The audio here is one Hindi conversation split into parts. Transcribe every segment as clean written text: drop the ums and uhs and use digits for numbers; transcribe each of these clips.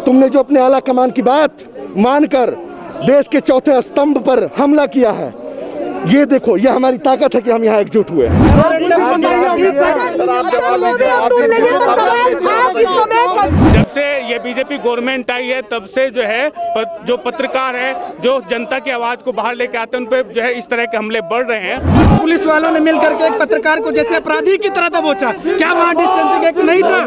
तुमने जो अपने आला कमान की बात मानकर देश के चौथे स्तंभ पर हमला किया है, ये देखो, ये हमारी ताकत है कि हम यहाँ एकजुट हुए हैं। जब से ये बीजेपी गवर्नमेंट आई है तब से जो है जो पत्रकार है, जो जनता की आवाज को बाहर लेके आते हैं, उन पे जो है इस तरह के हमले बढ़ रहे हैं। पुलिस वालों ने मिलकर के एक पत्रकार को जैसे अपराधी की तरह दबोचा, क्या वहाँ डिस्टेंसिंग एक नहीं था?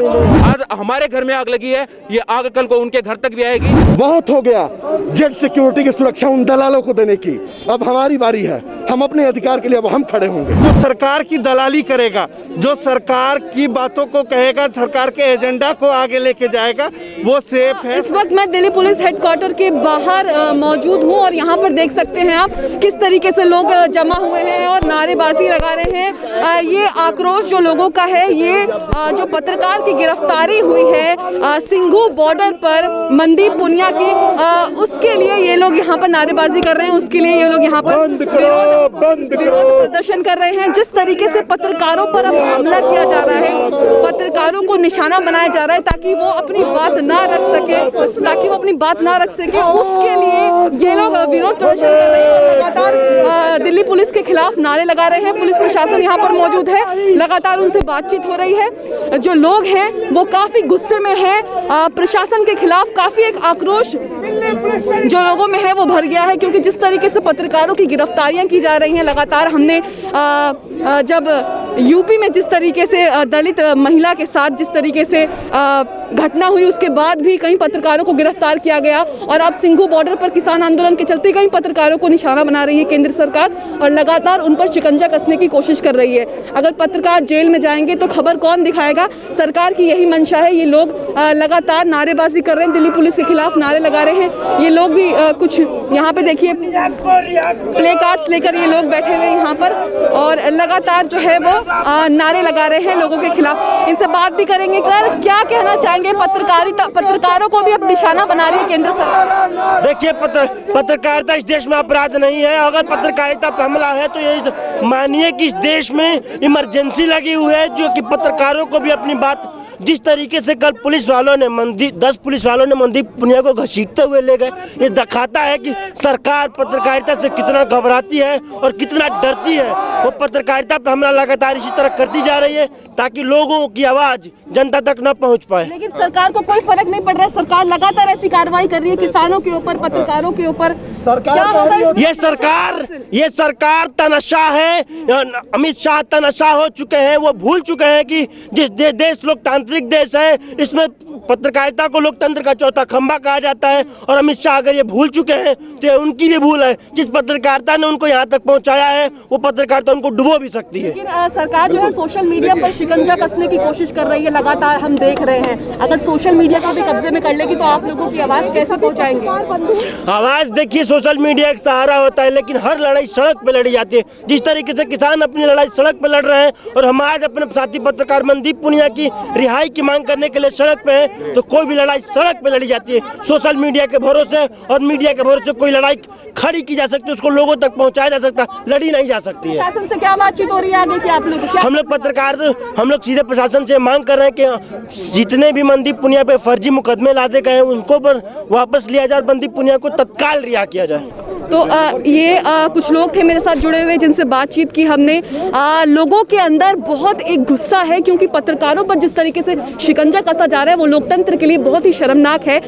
आज हमारे घर में आग लगी है, ये आग कल को उनके घर तक भी आएगी। बहुत हो गया जेड सिक्योरिटी की सुरक्षा उन दलालों को देने की, अब हमारी बारी है। हम अपने अधिकार के लिए अब हम खड़े होंगे। जो सरकार की दलाली करेगा, जो सरकार की बातों को कहेगा, सरकार के एजेंडा को आगे लेके जाएगा, वो सेफ है। इस वक्त मैं दिल्ली पुलिस हेडक्वार्टर के बाहर मौजूद हूं और यहां पर देख सकते हैं आप किस तरीके से लोग जमा हुए हैं और नारेबाजी लगा रहे हैं। ये आक्रोश जो लोगों का है, ये जो पत्रकार की गिरफ्तारी हुई है सिंघू बॉर्डर पर मनदीप पुनिया की, उसके लिए ये लोग यहाँ पर नारेबाजी कर रहे हैं। उसके लिए ये लोग यहाँ पर प्रदर्शन कर रहे हैं। जिस तरीके से पत्रकारों पर अब हमला किया जा रहा है, पत्रकारों को निशाना बनाया जा रहा है ताकि वो अपनी बात ना रख सके, उसके लिए ये लोग विरोध प्रदर्शन कर रहे हैं। लगातार दिल्ली पुलिस के खिलाफ नारे लगा रहे हैं। पुलिस प्रशासन यहाँ पर मौजूद है, लगातार उनसे बातचीत हो रही है। जो लोग हैं वो काफी गुस्से में हैं, प्रशासन के खिलाफ काफी एक आक्रोश जो लोगों में है वो भर गया है, क्योंकि जिस तरीके से पत्रकारों की गिरफ्तारियां की जा रही हैं लगातार। हमने जब यूपी में जिस तरीके से दलित महिला के साथ जिस तरीके से घटना हुई, उसके बाद भी कई पत्रकारों को गिरफ्तार किया गया, और अब सिंघू बॉर्डर पर किसान आंदोलन के चलते कई पत्रकारों को निशाना बना रही है केंद्र सरकार और लगातार उन पर शिकंजा कसने की कोशिश कर रही है। अगर पत्रकार जेल में जाएंगे तो खबर कौन दिखाएगा? सरकार की यही मंशा है। ये लोग लगातार नारेबाजी कर रहे हैं, दिल्ली पुलिस के खिलाफ नारे लगा रहे हैं। ये लोग भी कुछ यहाँ पे देखिए प्ले कार्ड्स लेकर ये लोग बैठे हुए यहाँ पर और लगातार जो है वो नारे लगा रहे हैं लोगों के खिलाफ। इनसे बात भी करेंगे। सर, क्या कहना चाहेंगे? पत्रकारों को भी अब निशाना बना रही है केंद्र सरकार। देखिए, पत्रकारिता इस देश में अपराध नहीं है। अगर पत्रकारिता पर हमला है तो ये मानिए कि इस देश में इमरजेंसी लगी हुई है, जो कि पत्रकारों को भी अपनी बात, जिस तरीके से कल पुलिस वालों ने 10 पुलिस वालों ने मनदीप पुनिया को घसीटते हुए ले गए, ये दिखाता है कि सरकार पत्रकारिता से कितना घबराती है और कितना डरती है। वो पत्रकारिता पे हमला लगातार इसी तरह करती जा रही है ताकि लोगों की आवाज जनता तक न पहुंच पाए। लेकिन सरकार को कोई फर्क नहीं पड़ रहा है। सरकार लगातार ऐसी कार्रवाई कर रही है किसानों के ऊपर, पत्रकारों के ऊपर। ये सरकार तनाशाह है। अमित शाह तनाशाह हो चुके हैं। वो भूल चुके हैं कि जिस देश लोकतांत्रिक देश है, इसमें पत्रकारिता को लोकतंत्र का चौथा खंभा कहा जाता है। और अमित शाह अगर ये भूल चुके हैं तो ये उनकी भी भूल है। जिस पत्रकारिता ने उनको यहाँ तक पहुँचाया है, वो पत्रकारिता उनको डुबो भी सकती है। लेकिन सरकार जो है सोशल मीडिया पर शिकंजा कसने की कोशिश कर रही है, लगातार हम देख रहे हैं। अगर सोशल मीडिया को भी कब्जे में कर लेगी तो आप लोगों की आवाज कैसे पहुँचाएंगे? आवाज देखिए, सोशल मीडिया एक सहारा होता है, लेकिन हर लड़ाई सड़क पे लड़ी जाती है। जिस तरीके से किसान अपनी लड़ाई सड़क पे लड़ रहे हैं और हम आज अपने साथी पत्रकार मनदीप पुनिया की रिहाई की मांग करने के लिए सड़क पे हैं, तो कोई भी लड़ाई सड़क पे लड़ी जाती है। सोशल मीडिया के भरोसे और मीडिया के भरोसे कोई लड़ाई खड़ी की जा सकती है, उसको लोगों तक पहुंचाया जा सकता, लड़ी नहीं जा सकती है। प्रशासन से क्या बातचीत हो रही है आगे की आप लोग? हम लोग पत्रकार, हम लोग सीधे प्रशासन से मांग कर रहे हैं कि जितने भी मनदीप पुनिया पे फर्जी मुकदमे लादे गए हैं उनको पर वापस लिया जाए और मनदीप पुनिया को तत्काल रिहा किया जाए। तो ये कुछ लोग थे मेरे साथ जुड़े हुए जिनसे बातचीत की हमने। लोगों के अंदर बहुत एक गुस्सा है, क्योंकि पत्रकारों पर जिस तरीके से शिकंजा कसा जा रहा है वो लोकतंत्र के लिए बहुत ही शर्मनाक है।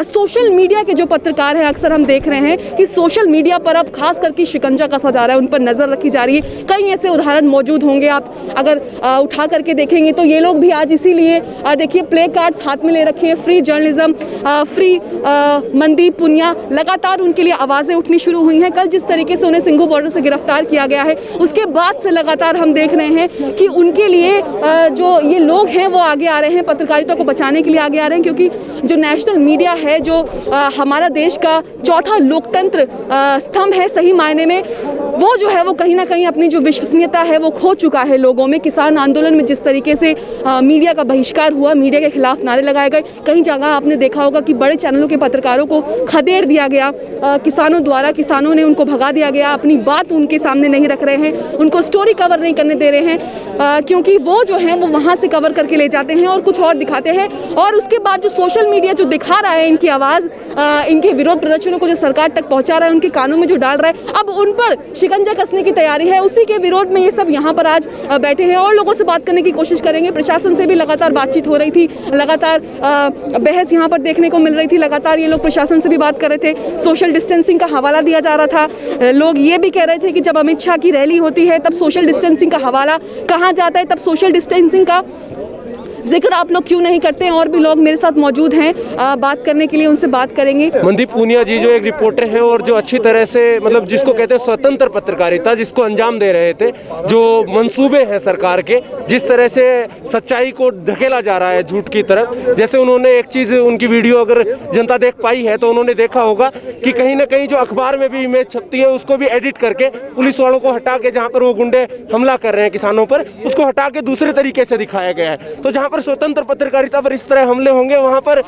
सोशल मीडिया के जो पत्रकार हैं, अक्सर हम देख रहे हैं कि सोशल मीडिया पर अब खास करके शिकंजा कसा जा रहा है, उन पर नज़र रखी जा रही है। कई ऐसे उदाहरण मौजूद होंगे, आप अगर उठा करके देखेंगे तो ये लोग भी आज इसीलिए देखिए प्ले कार्ड्स हाथ में ले रखे हैं। Free journalism, free Mandeep Punia, लगातार उनके लिए आवाज़ें उठनी शुरू हुई हैं। कल जिस तरीके से उन्हें सिंघू बॉर्डर से गिरफ्तार किया गया है, उसके बाद से लगातार हम देख रहे हैं कि उनके लिए जो ये लोग हैं वो आगे आ रहे हैं, पत्रकारिता को बचाने के लिए आगे आ रहे हैं, क्योंकि जो नेशनल मीडिया है, जो हमारा देश का चौथा लोकतंत्र स्तंभ है, सही मायने में वो जो है वो कहीं ना कहीं अपनी जो विश्वसनीयता है वो खो चुका है लोगों में। किसान आंदोलन में जिस तरीके से मीडिया का बहिष्कार हुआ, मीडिया के खिलाफ नारे लगाए गए, कहीं जगह आपने देखा होगा कि बड़े चैनलों के पत्रकारों को खदेड़ दिया गया किसानों द्वारा, किसानों ने उनको भगा दिया गया, अपनी बात उनके सामने नहीं रख रहे हैं, उनको स्टोरी कवर नहीं करने दे रहे हैं, क्योंकि वो जो है वो वहाँ से कवर करके ले जाते हैं और कुछ और दिखाते हैं। और उसके बाद जो सोशल मीडिया जो दिखा रहा है इनकी आवाज़, इनके विरोध प्रदर्शनों को जो सरकार तक पहुँचा रहा है, उनके कानों में जो डाल रहा है, अब उन पर शिकंजा कसने की तैयारी है। उसी के विरोध में ये सब यहाँ पर आज बैठे हैं और लोगों से बात करने की कोशिश करेंगे। प्रशासन से भी लगातार बातचीत हो रही थी, लगातार बहस यहाँ पर देखने को मिल रही थी, लगातार ये लोग प्रशासन से भी बात कर रहे थे। सोशल डिस्टेंसिंग का हवाला दिया जा रहा था। लोग ये भी कह रहे थे कि जब अमित शाह की रैली होती है तब सोशल डिस्टेंसिंग का हवाला कहाँ जाता है, तब सोशल डिस्टेंसिंग का जिक्र आप लोग क्यों नहीं करते हैं। और भी लोग मेरे साथ मौजूद हैं बात करने के लिए, उनसे बात करेंगे। मनदीप पूनिया जी जो एक रिपोर्टर हैं और जो अच्छी तरह से मतलब जिसको कहते हैं स्वतंत्र पत्रकारिता, जिसको अंजाम दे रहे थे, जो मंसूबे हैं सरकार के, जिस तरह से सच्चाई को धकेला जा रहा है झूठ की तरफ। जैसे उन्होंने एक चीज़, उनकी वीडियो अगर जनता देख पाई है तो उन्होंने देखा होगा कि कहीं ना कहीं जो अखबार में भी इमेज छपती है उसको भी एडिट करके पुलिस वालों को हटा के, जहाँ पर वो गुंडे हमला कर रहे हैं किसानों पर, उसको हटा के दूसरे तरीके से दिखाया गया है। तो जहाँ स्वतंत्र पत्रकारिता पर इस तरह हमले होंगे, वहां पर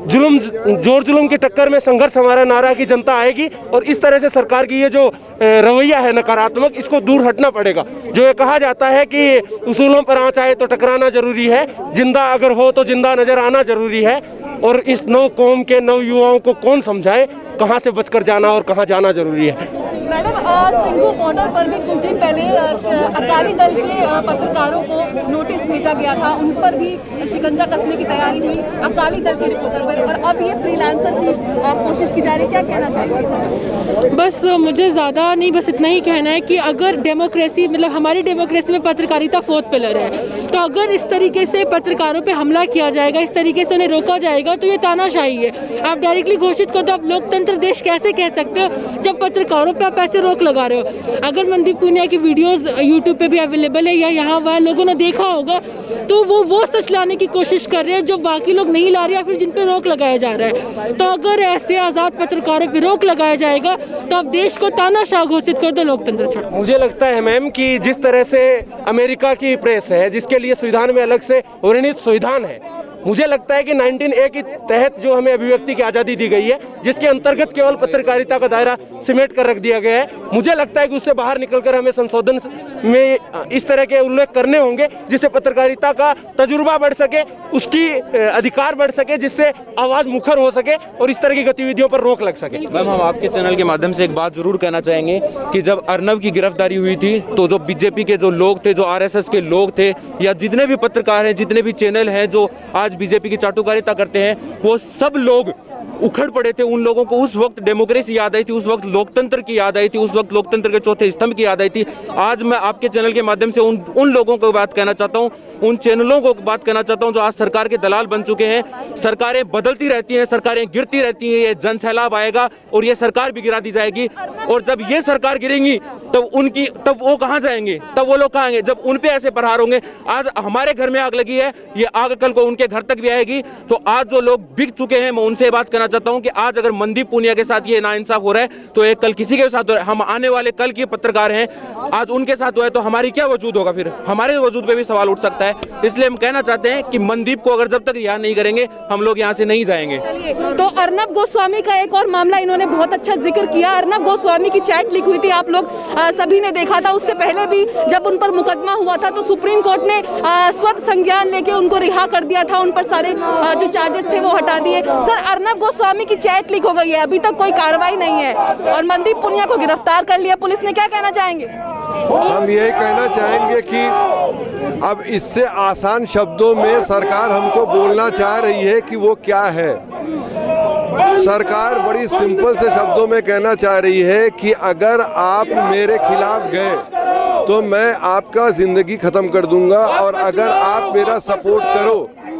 जोर जुल्म की टक्कर में संघर्ष हमारा नारा की जनता आएगी और इस तरह से सरकार की ये जो रवैया है नकारात्मक, इसको दूर हटना पड़ेगा। जो ये कहा जाता है कि उसूलों पर आँच आए तो टकराना जरूरी है, जिंदा अगर हो तो जिंदा नजर आना जरूरी है। और इस नव कौम के नव युवाओं को कौन समझाए कहाँ से बचकर जाना और कहाँ जाना जरूरी है। मैडम, सिंघू बॉर्डर पर भी कुछ दिन पहले अकाली दल के पत्रकारों को नोटिस भेजा गया था, उन पर भी शिकंजा कसने की तैयारी हुई अकाली दल के रिपोर्टर पर, और अब ये फ्रीलांसर की कोशिश की जा रही है। क्या कहना चाहिए? बस मुझे ज़्यादा नहीं, बस इतना ही कहना है कि अगर डेमोक्रेसी, मतलब हमारी डेमोक्रेसी में पत्रकारिता फोर्थ पिलर है, तो अगर इस तरीके से पत्रकारों पे हमला किया जाएगा, इस तरीके से उन्हें रोका जाएगा, तो ये तानाशाही है। आप डायरेक्टली घोषित कर दो, आप लोकतंत्र देश कैसे कह सकते हो जब पत्रकारों पे आप ऐसे रोक लगा रहे हो। अगर मनदीप पूनिया की वीडियोस यूट्यूब पे भी अवेलेबल है या यहाँ वहाँ लोगों ने देखा होगा, तो वो सच लाने की कोशिश कर रहे हैं जो बाकी लोग नहीं ला रहे या फिर जिन पे रोक लगाया जा रहा है। तो अगर ऐसे आज़ाद पत्रकारों पे रोक लगाया जाएगा तो आप देश को तानाशाह घोषित कर दो, लोकतंत्र छोड़ो। मुझे लगता है मैम कि जिस तरह से अमेरिका की प्रेस है, जिसके लिए संविधान में अलग से वर्णित संविधान है, मुझे लगता है कि 19A के तहत जो हमें अभिव्यक्ति की आज़ादी दी गई है, जिसके अंतर्गत केवल पत्रकारिता का दायरा सिमेट कर रख दिया गया है, मुझे लगता है कि उससे बाहर निकलकर हमें संशोधन में इस तरह के उल्लेख करने होंगे जिससे पत्रकारिता का तजुर्बा बढ़ सके, उसकी अधिकार बढ़ सके, जिससे आवाज़ मुखर हो सके और इस तरह की गतिविधियों पर रोक लग सके। मैम, हम आपके चैनल के माध्यम से एक बात जरूर कहना चाहेंगे कि जब अर्नब की गिरफ्तारी हुई थी तो जो बीजेपी के जो लोग थे, जो RSS के लोग थे, या जितने भी पत्रकार हैं, जितने भी चैनल हैं जो आज बीजेपी की चाटुकारिता करते हैं, वो सब लोग उखड़ पड़े थे। उन लोगों को उस वक्त डेमोक्रेसी याद आई थी, उस वक्त लोकतंत्र की याद आई थी, उस वक्त लोकतंत्र के चौथे स्तंभ की याद आई थी। आज मैं आपके चैनल के माध्यम से उन लोगों को बात कहना चाहता हूं, उन चैनलों को बात कहना चाहता हूं जो आज सरकार के दलाल बन चुके हैं। सरकारें बदलती रहती हैं, सरकारें गिरती रहती हैं, ये जन सैलाब आएगा और ये सरकार भी गिरा दी जाएगी। और जब ये सरकार गिरेंगी तब वो कहाँ जाएंगे, तब वो लोग कहाँ आएंगे जब उन पे ऐसे प्रहार होंगे। आज हमारे घर में आग लगी है, ये आग कल को उनके घर तक भी आएगी। तो आज जो लोग बिक चुके हैं, मैं उनसे बात करना चाहता हूं कि आज अगर मनदीप पूनिया के साथ ये नाइंसाफ हो रहा है तो एक कल किसी के साथ हो रहा है। हम आने वाले कल के पत्रकार हैं, आज उनके साथ हुआ है तो हमारी क्या वजूद होगा, फिर हमारे वजूद पे भी सवाल उठ सकता है। इसलिए हम कहना चाहते हैं कि मनदीप को अगर जब तक रिहा नहीं करेंगे हम लोग यहाँ से नहीं जाएंगे। तो अर्नब गोस्वामी का एक और मामला इन्होंने बहुत अच्छा जिक्र किया। अर्नब गोस्वामी की चैट लीक हुई थी, आप लोग सभी ने देखा था। उससे पहले भी जब उन पर मुकदमा हुआ था तो सुप्रीम कोर्ट ने स्वतः संज्ञान लेके उनको रिहा कर दिया था, उन पर सारे जो चार्जेस थे वो हटा दिए। सर, अर्नब गोस्वामी की चैट लीक हो गई है, अभी तक कोई कार्रवाई नहीं है और मनदीप पूनिया को गिरफ्तार कर लिया पुलिस ने, क्या कहना चाहेंगे? हम यही कहना चाहेंगे कि अब इससे आसान शब्दों में सरकार हमको बोलना चाह रही है कि वो क्या है। सरकार बड़ी सिंपल से शब्दों में कहना चाह रही है कि अगर आप मेरे खिलाफ गए तो मैं आपका जिंदगी खत्म कर दूंगा और अगर आप मेरा सपोर्ट करो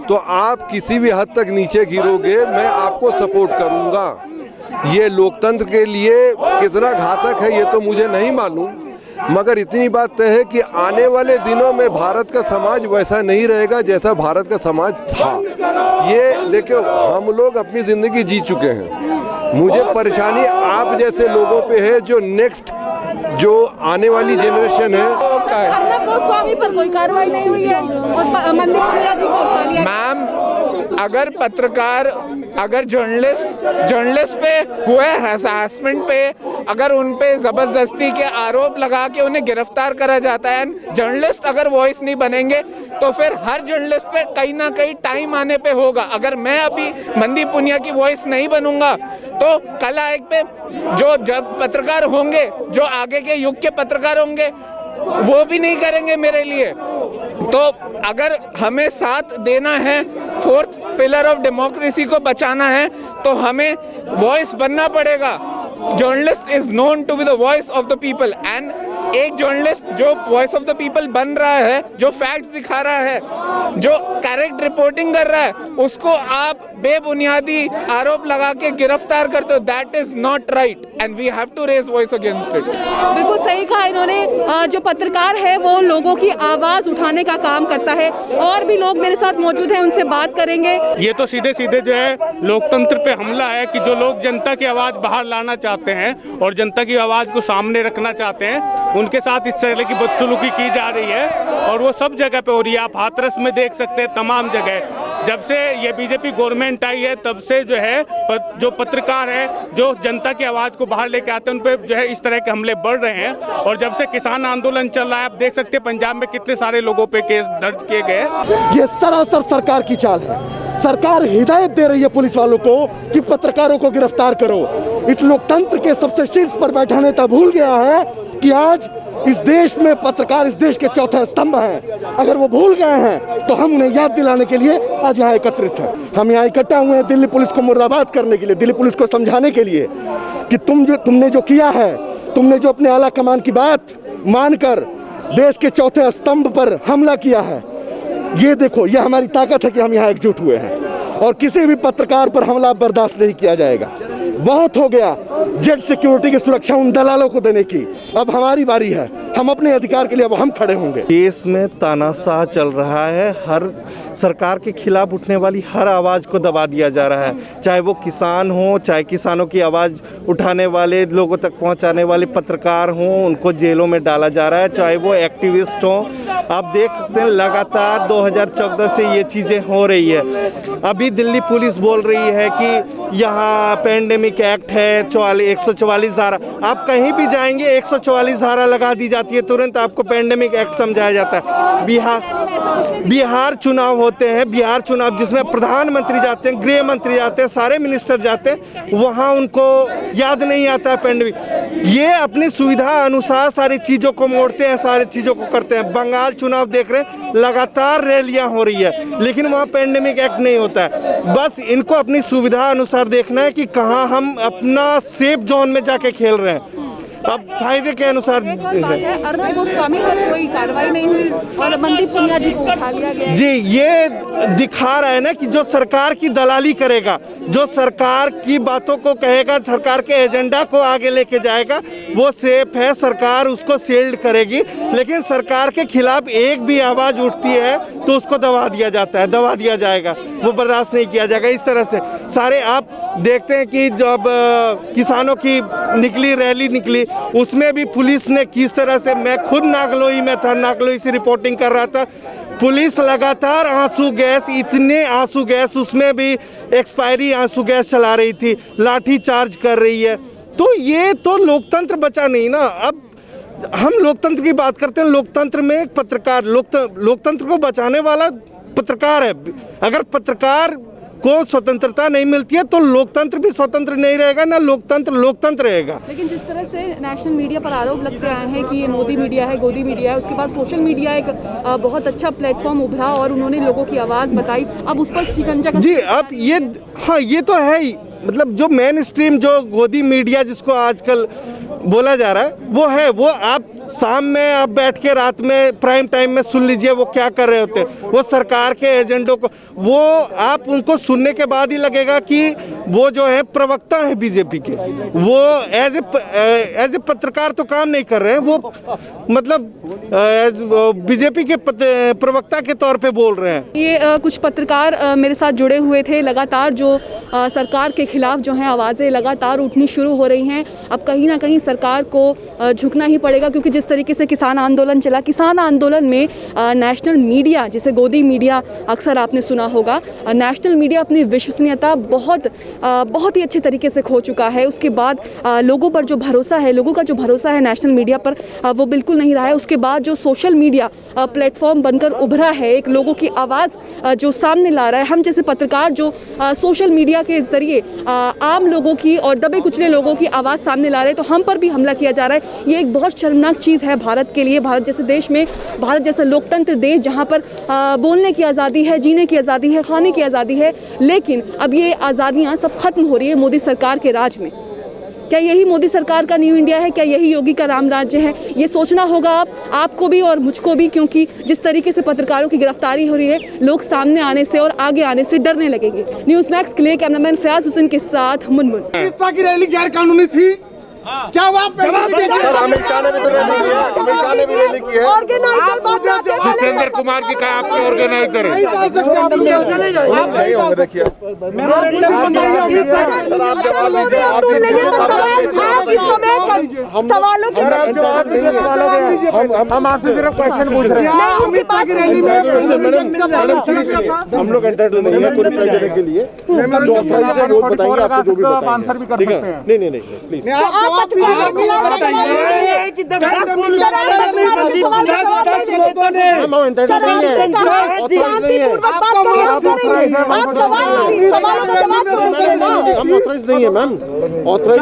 तो आप किसी भी हद तक नीचे गिरोगे, मैं आपको सपोर्ट करूंगा। ये लोकतंत्र के लिए कितना घातक है ये तो मुझे नहीं मालूम, मगर इतनी बात तय है कि आने वाले दिनों में भारत का समाज वैसा नहीं रहेगा जैसा भारत का समाज था। ये देखो, हम लोग अपनी ज़िंदगी जी चुके हैं। मुझे परेशानी आप जैसे लोगों पे है जो नेक्स्ट जो आने वाली जनरेशन है। अर्नब गोस्वामी पर कोई कार्रवाई नहीं हुई है और मनदीप पुनिया जी को उठा लिया। मैम, अगर पत्रकार, अगर जर्नलिस्ट पे हुए हरासमेंट पे अगर उन पे जबरदस्ती के आरोप लगा के उन्हें गिरफ्तार करा जाता है, जर्नलिस्ट अगर वॉइस नहीं बनेंगे तो फिर हर जर्नलिस्ट पे कहीं ना कहीं टाइम आने पे होगा। अगर मैं अभी मनदीप पुनिया की वॉइस नहीं बनूंगा तो कल एक पे जो जब पत्रकार होंगे, जो आगे के युग के पत्रकार होंगे, वो भी नहीं करेंगे मेरे लिए। तो अगर हमें साथ देना है, फोर्थ पिलर ऑफ डेमोक्रेसी को बचाना है, तो हमें वॉइस बनना पड़ेगा। Journalist is known to be the voice of the people, and एक जर्नलिस्ट जो वॉइस ऑफ द पीपल बन रहा है, जो फैक्ट्स दिखा रहा है, जो करेक्ट रिपोर्टिंग कर रहा है, उसको आप बेबुनियादी आरोप लगा के गिरफ्तार करते हो। That is not right and we have to raise voice against it. बिल्कुल सही कहा इन्होंने। जो पत्रकार है वो लोगों की आवाज उठाने का काम करता है। और भी लोग मेरे साथ मौजूद हैं, उनसे बात करेंगे। ये तो सीधे सीधे जो है लोकतंत्र पे हमला है कि जो लोग जनता की आवाज़ बाहर लाना चाहते हैं और जनता की आवाज़ को सामने रखना चाहते हैं, उनके साथ इस तरह की बदसलूकी की जा रही है और वो सब जगह पे हो रही है। आप हाथरस में देख सकते हैं, तमाम जगह। जब से ये बीजेपी गवर्नमेंट आई है तब से जो है जो पत्रकार है, जो जनता की आवाज़ को बाहर लेके आते हैं, उन पर जो है इस तरह के हमले बढ़ रहे हैं। और जब से किसान आंदोलन चल रहा है, आप देख सकते हैं पंजाब में कितने सारे लोगों पे केस दर्ज किए गए। ये सरासर सरकार की चाल है। सरकार हिदायत दे रही है पुलिस वालों को कि पत्रकारों को गिरफ्तार करो। इस लोकतंत्र के सबसे शीर्ष पर बैठा नेता भूल गया है कि आज इस देश में पत्रकार इस देश के चौथे स्तंभ हैं। अगर वो भूल गए हैं तो हम उन्हें याद दिलाने के लिए आज यहाँ एकत्रित हैं। हम यहाँ इकट्ठा हुए हैं दिल्ली पुलिस को मुर्दाबाद करने के लिए, दिल्ली पुलिस को समझाने के लिए कि तुमने जो किया है, तुमने जो अपने आला कमान की बात मानकर देश के चौथे स्तंभ पर हमला किया है, ये देखो, ये हमारी ताकत है कि हम यहाँ एकजुट हुए हैं और किसी भी पत्रकार पर हमला बर्दाश्त नहीं किया जाएगा। बहुत हो गया जेड सिक्योरिटी की सुरक्षा उन दलालों को देने की, अब हमारी बारी है। हम अपने अधिकार के लिए अब हम खड़े होंगे। देश में तानाशाह चल रहा है, हर सरकार के खिलाफ उठने वाली हर आवाज़ को दबा दिया जा रहा है, चाहे वो किसान हो, चाहे किसानों की आवाज़ उठाने वाले, लोगों तक पहुंचाने वाले पत्रकार हों, उनको जेलों में डाला जा रहा है, चाहे वो एक्टिविस्ट हों। आप देख सकते हैं लगातार 2014 से ये चीज़ें हो रही है। अभी दिल्ली पुलिस बोल रही है कि यहाँ पैंडेमिक एक्ट है, 144 धारा, आप कहीं भी जाएंगे 144 धारा लगा दी जाती है, तुरंत आपको पैंडेमिक एक्ट समझाया जाता है। बिहार चुनाव होते हैं, बिहार चुनाव जिसमें प्रधानमंत्री जाते हैं, गृह मंत्री जाते हैं, सारे मिनिस्टर जाते हैं, वहाँ उनको याद नहीं आता है पैंडेमिक। ये अपनी सुविधा अनुसार सारी चीज़ों को मोड़ते हैं, सारी चीज़ों को करते हैं। बंगाल चुनाव देख रहे हैं, लगातार रैलियाँ हो रही है, लेकिन वहाँ पैंडेमिक एक्ट नहीं होता है। बस इनको अपनी सुविधा अनुसार देखना है कि कहाँ हम अपना सेफ जोन में जाके खेल रहे हैं, अब फायदे के अनुसार। अर्नब गोस्वामी पर कोई कार्रवाई नहीं हुई और मनदीप पुनिया जी को उठा लिया गया। जी, ये दिखा रहा है ना कि जो सरकार की दलाली करेगा, जो सरकार की बातों को कहेगा, सरकार के एजेंडा को आगे लेके जाएगा, वो सेफ है, सरकार उसको शील्ड करेगी। लेकिन सरकार के खिलाफ एक भी आवाज़ उठती है तो उसको दबा दिया जाता है, दबा दिया जाएगा, वो बर्दाश्त नहीं किया जाएगा। इस तरह से सारे आप देखते हैं कि जब किसानों की रैली निकली, उसमें भी पुलिस ने किस तरह से, मैं खुद नागलोई में था, नागलोई से रिपोर्टिंग कर रहा था, पुलिस लगातार आंसू गैस, इतने आंसू गैस, उसमें भी एक्सपायरी आंसू गैस चला रही थी, लाठी चार्ज कर रही है। तो ये तो लोकतंत्र बचा नहीं ना। अब हम लोकतंत्र की बात करते हैं, लोकतंत्र में एक पत्रकार, लोकतंत्र को बचाने वाला पत्रकार है। अगर पत्रकार को स्वतंत्रता नहीं मिलती है तो लोकतंत्र भी स्वतंत्र नहीं रहेगा, ना लोकतंत्र रहेगा। लेकिन जिस तरह से नेशनल मीडिया पर आरोप लगते आए हैं कि ये मोदी मीडिया है, गोदी मीडिया है, उसके बाद सोशल मीडिया एक बहुत अच्छा प्लेटफॉर्म उभरा और उन्होंने लोगों की आवाज़ बताई, अब उस पर शिकंजा जी, अब ये, हाँ, ये तो है ही। मतलब जो मेन स्ट्रीम, जो गोदी मीडिया जिसको आजकल बोला जा रहा है, वो है, वो आप शाम में आप बैठ के रात में प्राइम टाइम में सुन लीजिए वो क्या कर रहे होते हैं। वो सरकार के एजेंडों को, वो आप उनको सुनने के बाद ही लगेगा कि वो जो है प्रवक्ता है बीजेपी के, वो एज ए पत्रकार तो काम नहीं कर रहे हैं, वो मतलब बीजेपी के प्रवक्ता के तौर पे बोल रहे हैं। ये कुछ पत्रकार मेरे साथ जुड़े हुए थे। लगातार जो सरकार के खिलाफ जो है आवाज़ें लगातार उठनी शुरू हो रही हैं। अब कहीं ना कहीं सरकार को झुकना ही पड़ेगा, क्योंकि जिस तरीके से किसान आंदोलन चला, किसान आंदोलन में नेशनल मीडिया, जिसे गोदी मीडिया अक्सर आपने सुना होगा, नेशनल मीडिया अपनी विश्वसनीयता बहुत ही अच्छे तरीके से खो चुका है। उसके बाद लोगों पर जो भरोसा है, लोगों का जो भरोसा है नेशनल मीडिया पर, वो बिल्कुल नहीं रहा है। उसके बाद जो सोशल मीडिया प्लेटफॉर्म बनकर उभरा है, एक लोगों की आवाज़ जो सामने ला रहा है, हम जैसे पत्रकार जो सोशल मीडिया के ज़रिए आम लोगों की और दबे कुचले लोगों की आवाज़ सामने ला रहे हैं, तो हम पर भी हमला किया जा रहा है। ये एक बहुत शर्मनाक चीज़ है भारत के लिए। भारत जैसे देश में, भारत जैसा लोकतंत्र देश जहाँ पर बोलने की आज़ादी है, जीने की आज़ादी है, खाने की आज़ादी है, लेकिन अब ये आज़ादियाँ सब खत्म हो रही है मोदी सरकार के राज में। क्या यही मोदी सरकार का न्यू इंडिया है? क्या यही योगी का राम राज्य है? ये सोचना होगा आपको भी और मुझको भी, क्योंकि जिस तरीके से पत्रकारों की गिरफ्तारी हो रही है, लोग सामने आने से और आगे आने से डरने लगेंगे। न्यूज़ मैक्स के लिए कैमरामैन फयाज हुसैन के साथ मुनमुन। की रैली गैर कानूनी थी, क्या आप जितेंद्र कुमार की कहा आपने ऑर्गेनाइजर है? सवालों के हम आपसे सिर्फ क्वेश्चन पूछ रहे हैं। हम लोग एंटरटेन नहीं है कोई रिप्लाई देने के लिए, जो ऑथराइज है वो बताएंगे, आपको जो भी बताएंगे, ठीक है? नहीं प्लीज हम ऑथराइज नहीं है मैम, ऑथराइज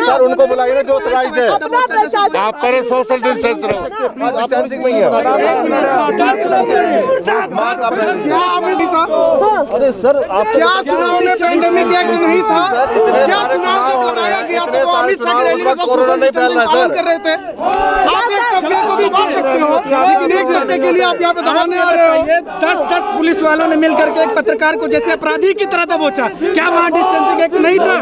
सर उनको बुलाइए ना जो ऑथराइज है। आप पर सोशल डिस्टेंस रहो। अरे सर आप क्या चुनाव में पेंडेमिक एक्ट नहीं था? क्या चुनाव जब लगाया गया तो वो अमित शाह की रैली में कोरोना नहीं फैल रहा पालन कर रहे थे? आप एक तबके को दबा सकते हो, लेकिन एक तबके के लिए आप यहाँ पे दबाने आ रहे हो। 10 पुलिस वालों ने मिलकर के एक पत्रकार को जैसे अपराधी की तरह दबोचा। क्या वहाँ डिस्टेंसिंग एक्ट नहीं था?